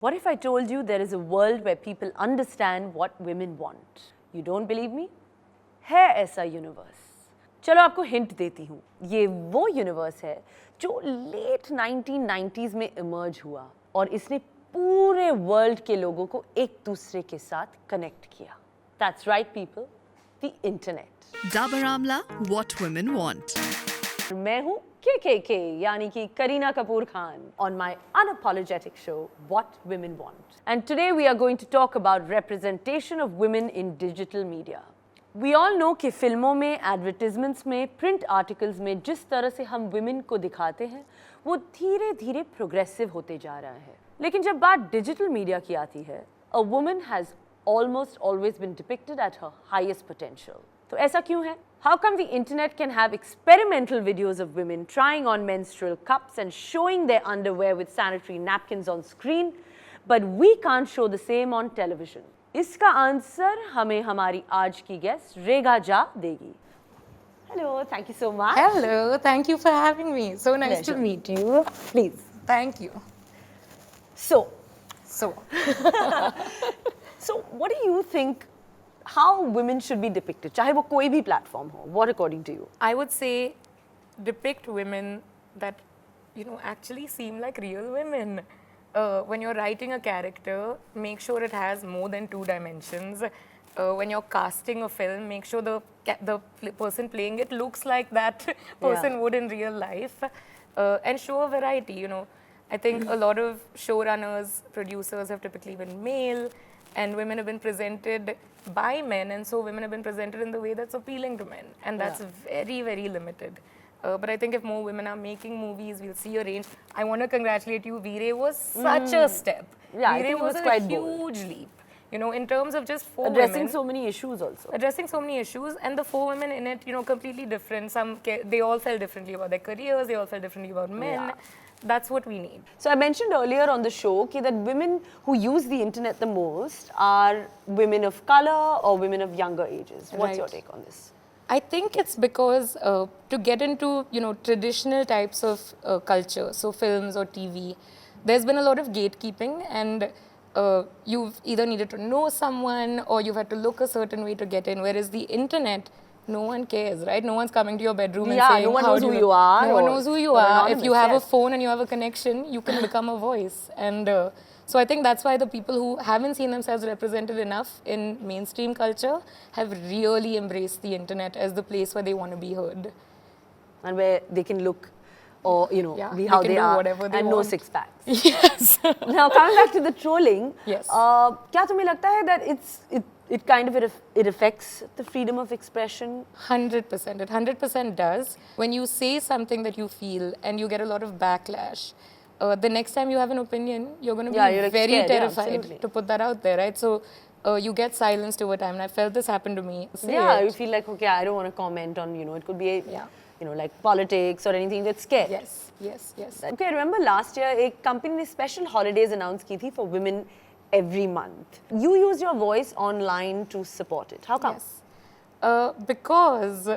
What if I told you there is a world where people understand what women want? You don't believe me? है ऐसा universe. चलो आपको hint देती हूँ। ये वो यूनिवर्स है जो लेट 1990s में इमर्ज हुआ और इसने पूरे वर्ल्ड के लोगों को एक दूसरे के साथ कनेक्ट किया। That's right people, the internet. Dabur Amla, what women want. मैं हूँ KKK यानी कि Kareena Kapoor Khan on my unapologetic show What Women Want. And today we are going to talk about representation of women in digital media. We all know कि फिल्मों में, advertisements में, print articles में जिस तरह से हम women को दिखाते हैं वो धीरे धीरे प्रोग्रेसिव होते जा रहा है। लेकिन जब बात डिजिटल मीडिया की आती है, a woman has almost always been depicted at her highest potential. तो ऐसा क्यों है? How come the internet can have experimental videos of women trying on menstrual cups and showing their underwear with sanitary napkins on screen, but we can't show the same on television? इसका answer हमें हमारी आज की guest रेगा झा देगी। Hello, thank you so much. Hello, thank you for having me. So nice Pleasure. to meet you. Please. Thank you. So, So, what do you think how women should be depicted? चाहे वो कोई भी platform हो, what according to you? I would say depict women that, actually seem like real women. When you're writing a character, make sure it has more than 2 dimensions. When you're casting a film, make sure the person playing it looks like that person would in real life. And show a variety, I think a lot of showrunners, producers have typically been male, and women have been presented by men, and so women have been presented in the way that's appealing to men, and that's very, very limited. But I think if more women are making movies, we'll see a range. I want to congratulate you. Veere was such a step. Yeah, I Veere think it was a quite huge bold. leap. In terms of just 4 Addressing women. so many issues also. Addressing so many issues, and the 4 women in it, completely different. They all felt differently about their careers. They all felt differently about men. Yeah. That's what we need. So I mentioned earlier on the show that women who use the internet the most are women of color or women of younger ages. What's your take on this? I think it's because to get into traditional types of culture, so films or TV, there's been a lot of gatekeeping, and you've either needed to know someone or you've had to look a certain way to get in. Whereas the internet, no one cares, right? No one's coming to your bedroom and saying, no one how knows do who you are. No one knows who you are. If you have a yes. phone and you have a connection, you can become a voice. And so I think that's why the people who haven't seen themselves represented enough in mainstream culture have really embraced the internet as the place where they want to be heard. And where they can look or, be how they they can do are whatever they and no want. 6 packs. Yes. Now, coming back to the trolling, Yes. क्या तुम्हें लगता है that it kind of it affects the freedom of expression? 100%. It 100% does. When you say something that you feel and you get a lot of backlash, the next time you have an opinion, you're going to be you're very scared, terrified to put that out there, right? So you get silenced over time, and I felt this happen to me. You feel like, okay, I don't want to comment on, it could be, like politics or anything that's scared. Yes. Okay, I remember last year, a company ने special holidays announced की थी for women every month. You use your voice online to support it. How come? Yes. Because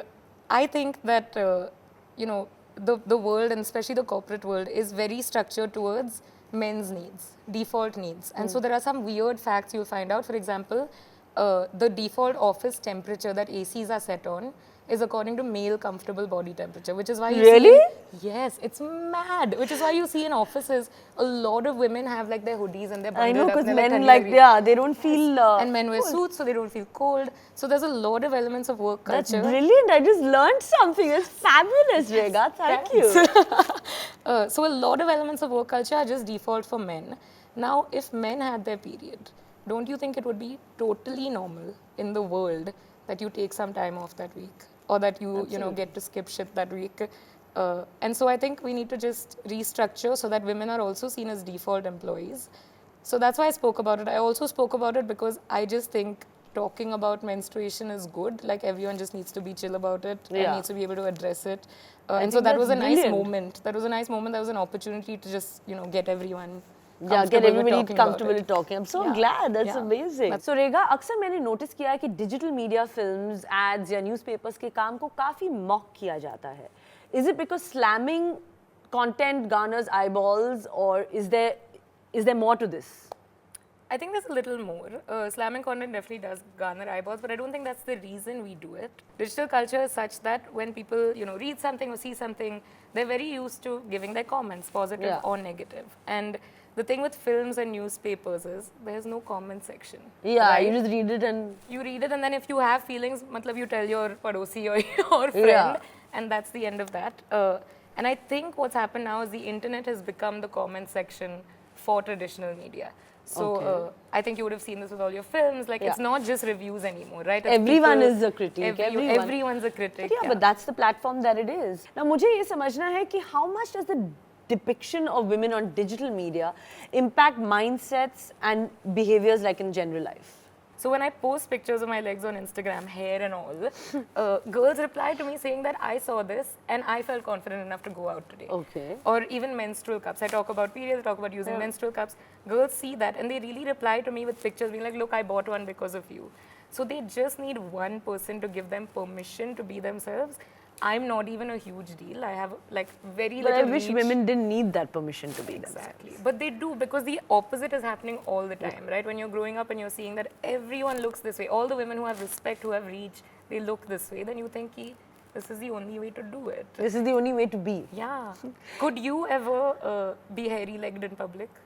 I think that, the world, and especially the corporate world, is very structured towards men's needs, default needs. And so there are some weird facts you'll find out. For example, the default office temperature that ACs are set on is according to male comfortable body temperature, which is why you Really? see... Yes, it's mad. Which is why you see in offices, a lot of women have like their hoodies and their bundled I know, up, because and they're men they don't feel... and men wear suits so they don't feel cold. So there's a lot of elements of work That's culture. brilliant. I just learned something. It's fabulous, Rega. Thank you. So a lot of elements of work culture are just default for men. Now, if men had their period, don't you think it would be totally normal in the world that you take some time off that week? Or that you get to skip shit that week? And so I think we need to just restructure so that women are also seen as default employees. So that's why I spoke about it. I also spoke about it because I just think talking about menstruation is good. Like, everyone just needs to be chill about it and needs to be able to address it. And so that was a nice moment. That was a nice moment. That was an opportunity to just, get everyone get everybody comfortable talking. I'm so glad. That's amazing. So Rega, अक्सर मैंने notice किया है कि digital media films, ads या newspapers के काम को काफी mock किया जाता है. Is it because slamming content garners eyeballs, or is there more to this? I think there's a little more. Slamming content definitely does garner eyeballs, but I don't think that's the reason we do it. Digital culture is such that when people, read something or see something, they're very used to giving their comments, positive Yeah. or negative. And the thing with films and newspapers is there's no comment section. Yeah, right? you just read it and You read it, and then if you have feelings, matlab you tell your padosi or your friend, Yeah. and that's the end of that. And I think what's happened now is the internet has become the comment section for traditional media. So Okay. I think you would have seen this with all your films. Like it's Yeah. not just reviews anymore, right? It's Everyone people- is a critic, everyone. Everyone's a critic. yeah, but that's the platform that it is. Now, मुझे ये समझना है कि how much does the depiction of women on digital media impact mindsets and behaviors like in general life? So when I post pictures of my legs on Instagram, hair and all, girls reply to me saying that I saw this and I felt confident enough to go out today. Okay. Or even menstrual cups. I talk about periods, I talk about using menstrual cups. Girls see that and they really reply to me with pictures being like, look, I bought one because of you. So they just need one person to give them permission to be themselves. I'm not even a huge deal. I have like very But little I wish reach. women didn't need that permission to be themselves. Exactly. But they do, because the opposite is happening all the time, right? When you're growing up and you're seeing that everyone looks this way, all the women who have respect, who have reach, they look this way, then you think, "Ki, this is the only way to do it." This is the only way to be. Yeah. Could you ever be hairy-legged in public?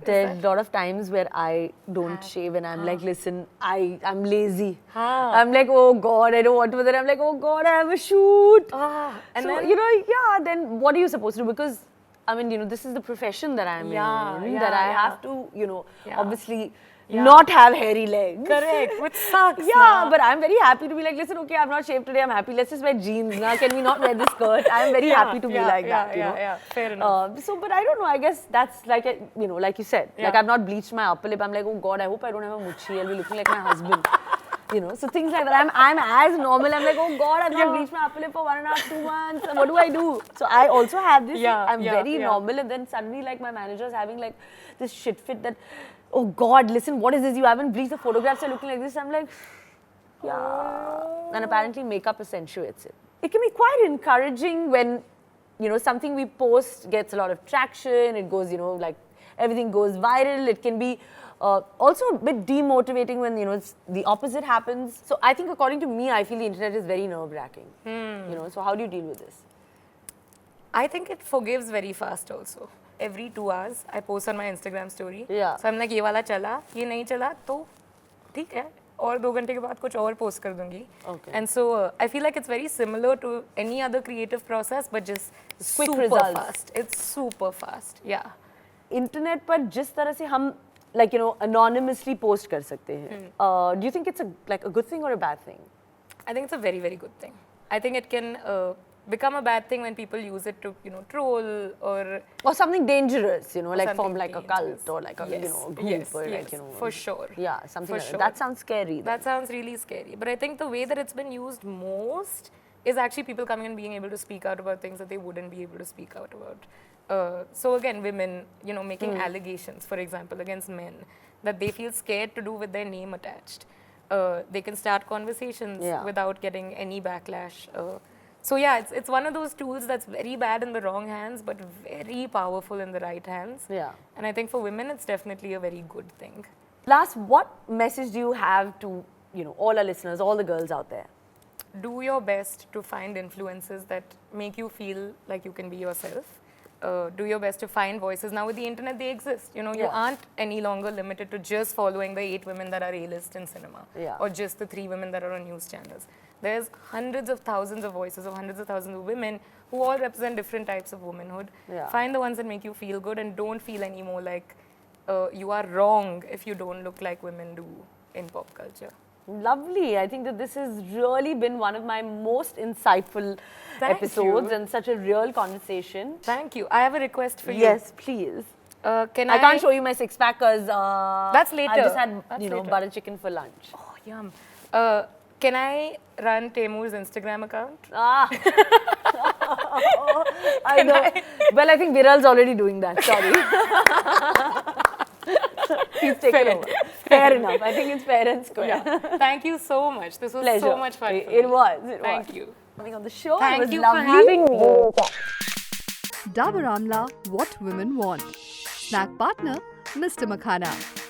There's a lot of times where I don't shave and I'm like, listen, I'm lazy. Huh. I'm like, oh God, I don't want to. But then I'm like, oh God, I have a shoot. And so, then- then what are you supposed to do? Because, I mean, this is the profession that I'm in. That I have to, obviously not have hairy legs. Correct. Which sucks. Yeah, na? but I'm very happy to be like, listen, okay, I'm not shaved today, I'm happy. Let's just wear jeans now. Can we not wear this skirt? I'm very happy to be like that, you know. Yeah, fair enough. But I don't know, I guess that's like, like you said, like Yeah. I've not bleached my upper lip. I'm like, oh God, I hope I don't have a muchi. I'll be looking like my husband. So things like that. I'm as normal. I'm like, oh God, I've not bleached my upper lip for 1.5, 2 months. What do I do? So I also have this. I'm very normal, and then suddenly, like, my manager's having like this shit fit that, oh God, listen, what is this? You haven't bleached, the photographs are looking like this. I'm like, yeah. And apparently makeup accentuates it. It can be quite encouraging when, something we post gets a lot of traction. It goes, like everything goes viral. It can be also a bit demotivating when, it's the opposite happens. So I think according to me, I feel the internet is very nerve-wracking. So how do you deal with this? I think it forgives very fast also. Every 2 hours, I post on my Instagram story. Yeah. So I'm like, ये वाला चला, ये नहीं चला, तो ठीक है. और 2 घंटे के बाद कुछ और post कर दूँगी. Okay. And so I feel like it's very similar to any other creative process, but just Quick super results. fast. It's super fast. Yeah. Internet पर जिस तरह से हम anonymously post कर सकते हैं. Do you think it's a good thing or a bad thing? I think it's a very, very good thing. I think it can become a bad thing when people use it to, troll or something dangerous, like something form like a cult dangerous. or like a Yes, group yes, or yes, for sure. Yeah, something For like sure. that. That sounds scary. then. That sounds really scary. But I think the way that it's been used most is actually people coming and being able to speak out about things that they wouldn't be able to speak out about. So again, women, making allegations, for example, against men that they feel scared to do with their name attached. They can start conversations Yeah. without getting any backlash. So yeah, it's one of those tools that's very bad in the wrong hands, but very powerful in the right hands. Yeah. And I think for women, it's definitely a very good thing. Last, what message do you have to, all our listeners, all the girls out there? Do your best to find influences that make you feel like you can be yourself. Do your best to find voices. Now with the internet, they exist. You Yeah. aren't any longer limited to just following the 8 women that are A-list in cinema, Yeah. or just the 3 women that are on news channels. There's hundreds of thousands of voices of hundreds of thousands of women who all represent different types of womanhood. Yeah. Find the ones that make you feel good, and don't feel anymore like you are wrong if you don't look like women do in pop culture. Lovely. I think that this has really been one of my most insightful Thank episodes you. and such a real conversation. Thank you. I have a request for you. Yes, please. Can I can't show you my six-pack because That's later. I just had, That's later. later. butter chicken for lunch. Oh, yum. Can I run Teimur's Instagram account? I know. Well, I think Viral's already doing that. Sorry. He's taken over. Fair enough. I think it's fair and square. Yeah. Thank you so much. This was Pleasure. so much fun. It, for it me. was. Thank you. Coming on the show. Thank it was you lovely. for having me. Dabur Amla, what women want. Snack partner, Mr. Makhana.